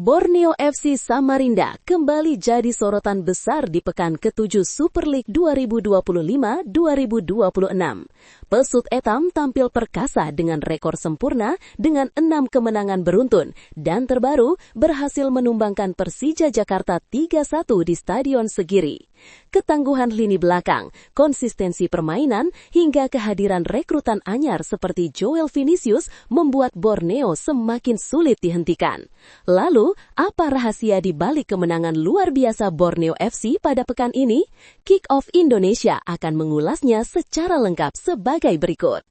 Borneo FC Samarinda kembali jadi sorotan besar di pekan ke-7 Super League 2025-2026. Pesut Etam tampil perkasa dengan rekor sempurna dengan 6 kemenangan beruntun dan terbaru berhasil menumbangkan Persija Jakarta 3-1 di Stadion Segiri. Ketangguhan lini belakang, konsistensi permainan, hingga kehadiran rekrutan anyar seperti Joel Vinicius membuat Borneo semakin sulit dihentikan. Lalu, apa rahasia di balik kemenangan luar biasa Borneo FC pada pekan ini? Kick Off Indonesia akan mengulasnya secara lengkap sebagai berikut.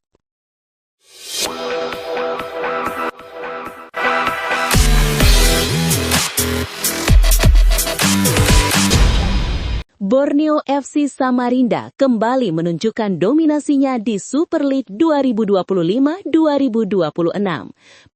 Borneo FC Samarinda kembali menunjukkan dominasinya di Super League 2025-2026.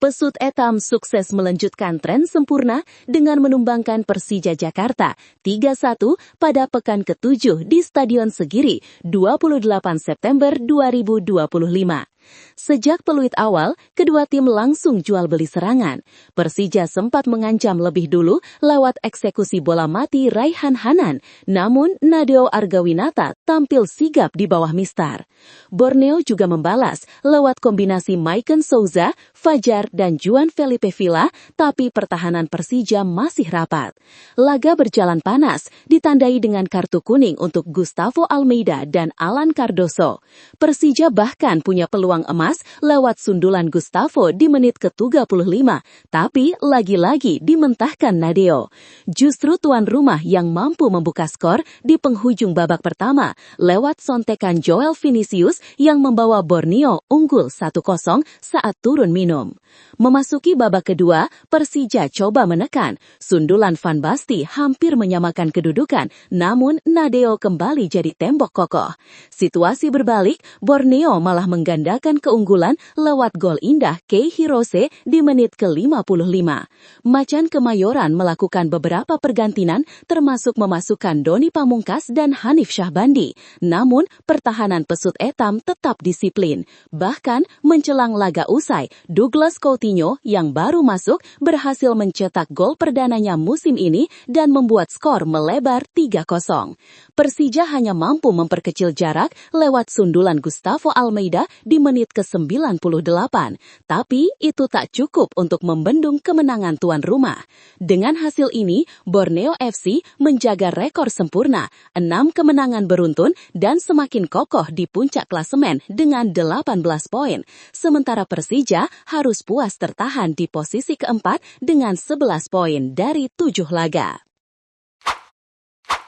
Pesut Etam sukses melanjutkan tren sempurna dengan menumbangkan Persija Jakarta 3-1 pada pekan ke-7 di Stadion Segiri 28 September 2025. Sejak peluit awal, kedua tim langsung jual beli serangan. Persija sempat mengancam lebih dulu lewat eksekusi bola mati Raihan Hanan, namun Nadeo Argawinata tampil sigap di bawah mistar. Borneo juga membalas lewat kombinasi Maicon Souza, Fajar, dan Juan Felipe Villa, tapi pertahanan Persija masih rapat. Laga berjalan panas, ditandai dengan kartu kuning untuk Gustavo Almeida dan Alan Cardoso. Persija bahkan punya peluang emas lewat sundulan Gustavo di menit ke-35, tapi lagi-lagi dimentahkan Nadeo. Justru tuan rumah yang mampu membuka skor di penghujung babak pertama lewat sontekan Joel Vinicius yang membawa Borneo unggul 1-0 saat turun minum. Memasuki babak kedua, Persija coba menekan. Sundulan Van Basten hampir menyamakan kedudukan, namun Nadeo kembali jadi tembok kokoh. Situasi berbalik, Borneo malah menggandakan keunggulan lewat gol indah Kei Hirose di menit ke-55. Macan Kemayoran melakukan beberapa pergantian termasuk memasukkan Doni Pamungkas dan Hanif Syahbandi. Namun, pertahanan Pesut Etam tetap disiplin. Bahkan, menjelang laga usai, Douglas Coutinho yang baru masuk berhasil mencetak gol perdananya musim ini dan membuat skor melebar 3-0. Persija hanya mampu memperkecil jarak lewat sundulan Gustavo Almeida di menit ke-98, tapi itu tak cukup untuk membendung kemenangan tuan rumah. Dengan hasil ini, Borneo FC menjaga rekor sempurna, 6 kemenangan beruntun dan semakin kokoh di puncak klasemen dengan 18 poin. Sementara Persija harus puas tertahan di posisi keempat dengan 11 poin dari 7 laga.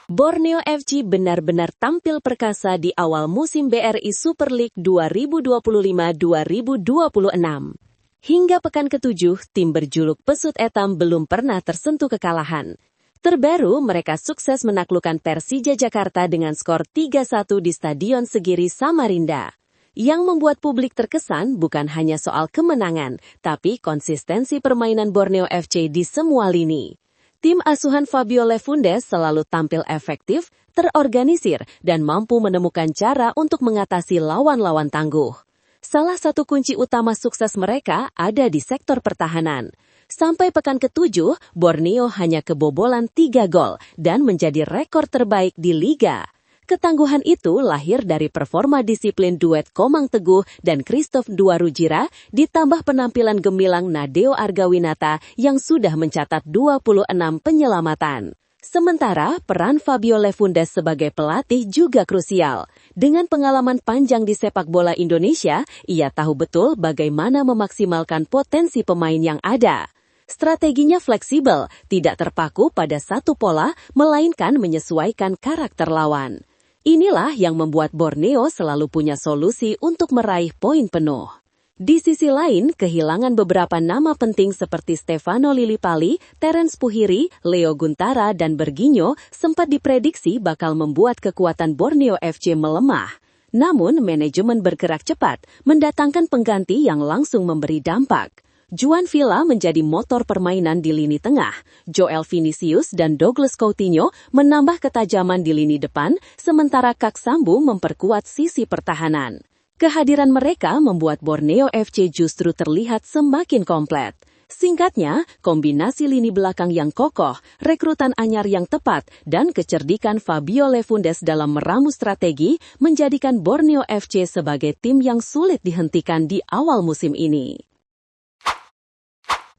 Borneo FC benar-benar tampil perkasa di awal musim BRI Super League 2025-2026. Hingga pekan ke-7, tim berjuluk Pesut Etam belum pernah tersentuh kekalahan. Terbaru, mereka sukses menaklukkan Persija Jakarta dengan skor 3-1 di Stadion Segiri Samarinda. Yang membuat publik terkesan bukan hanya soal kemenangan, tapi konsistensi permainan Borneo FC di semua lini. Tim asuhan Fabio Lefundes selalu tampil efektif, terorganisir, dan mampu menemukan cara untuk mengatasi lawan-lawan tangguh. Salah satu kunci utama sukses mereka ada di sektor pertahanan. Sampai pekan ke-7, Borneo hanya kebobolan 3 gol dan menjadi rekor terbaik di Liga. Ketangguhan itu lahir dari performa disiplin duet Komang Teguh dan Christoph Duarujira, ditambah penampilan gemilang Nadeo Argawinata yang sudah mencatat 26 penyelamatan. Sementara, peran Fabio Lefundes sebagai pelatih juga krusial. Dengan pengalaman panjang di sepak bola Indonesia, ia tahu betul bagaimana memaksimalkan potensi pemain yang ada. Strateginya fleksibel, tidak terpaku pada satu pola, melainkan menyesuaikan karakter lawan. Inilah yang membuat Borneo selalu punya solusi untuk meraih poin penuh. Di sisi lain, kehilangan beberapa nama penting seperti Stefano Lillipali, Terence Puhiri, Leo Guntara, dan Berginho sempat diprediksi bakal membuat kekuatan Borneo FC melemah. Namun, manajemen bergerak cepat, mendatangkan pengganti yang langsung memberi dampak. Juan Villa menjadi motor permainan di lini tengah. Joel Vinicius dan Douglas Coutinho menambah ketajaman di lini depan, sementara Kak Sambu memperkuat sisi pertahanan. Kehadiran mereka membuat Borneo FC justru terlihat semakin komplit. Singkatnya, kombinasi lini belakang yang kokoh, rekrutan anyar yang tepat, dan kecerdikan Fabio Lefundes dalam meramu strategi menjadikan Borneo FC sebagai tim yang sulit dihentikan di awal musim ini.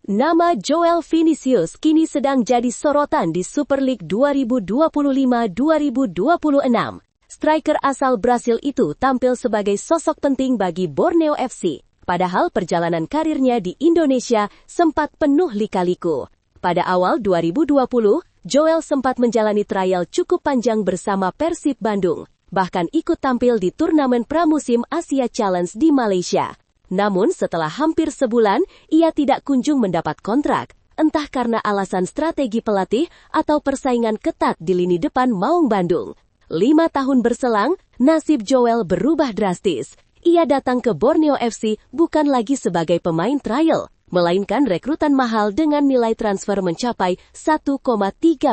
Nama João Vinicius kini sedang jadi sorotan di Super League 2025-2026. Striker asal Brasil itu tampil sebagai sosok penting bagi Borneo FC. Padahal perjalanan karirnya di Indonesia sempat penuh lika-liku. Pada awal 2020, Joel sempat menjalani trial cukup panjang bersama Persib Bandung, bahkan ikut tampil di turnamen pramusim Asia Challenge di Malaysia. Namun setelah hampir sebulan, ia tidak kunjung mendapat kontrak, entah karena alasan strategi pelatih atau persaingan ketat di lini depan Maung Bandung. 5 tahun berselang, nasib Joel berubah drastis. Ia datang ke Borneo FC bukan lagi sebagai pemain trial, melainkan rekrutan mahal dengan nilai transfer mencapai 1,3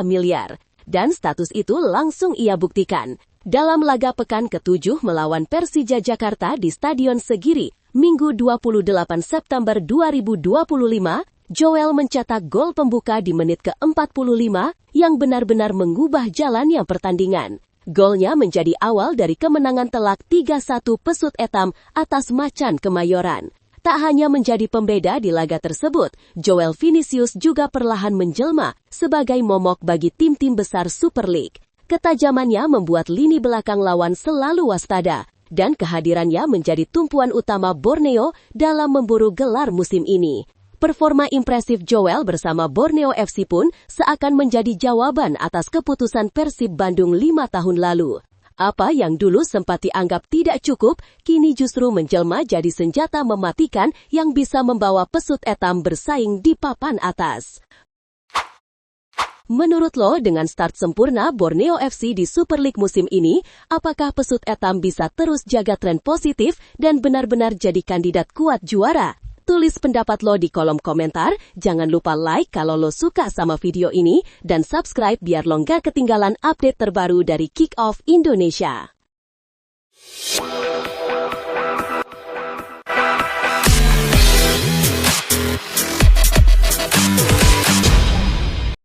miliar. Dan status itu langsung ia buktikan. Dalam laga pekan ke-7 melawan Persija Jakarta di Stadion Segiri, Minggu 28 September 2025, Joel mencetak gol pembuka di menit ke-45 yang benar-benar mengubah jalannya pertandingan. Golnya menjadi awal dari kemenangan telak 3-1 Pesut Etam atas Macan Kemayoran. Tak hanya menjadi pembeda di laga tersebut, João Vinicius juga perlahan menjelma sebagai momok bagi tim-tim besar Super League. Ketajamannya membuat lini belakang lawan selalu waspada, dan kehadirannya menjadi tumpuan utama Borneo dalam memburu gelar musim ini. Performa impresif Joel bersama Borneo FC pun seakan menjadi jawaban atas keputusan Persib Bandung 5 tahun lalu. Apa yang dulu sempat dianggap tidak cukup, kini justru menjelma jadi senjata mematikan yang bisa membawa Pesut Etam bersaing di papan atas. Menurut lo, dengan start sempurna Borneo FC di Super League musim ini, apakah Pesut Etam bisa terus jaga tren positif dan benar-benar jadi kandidat kuat juara? Tulis pendapat lo di kolom komentar, jangan lupa like kalau lo suka sama video ini, dan subscribe biar lo nggak ketinggalan update terbaru dari Kick Off Indonesia.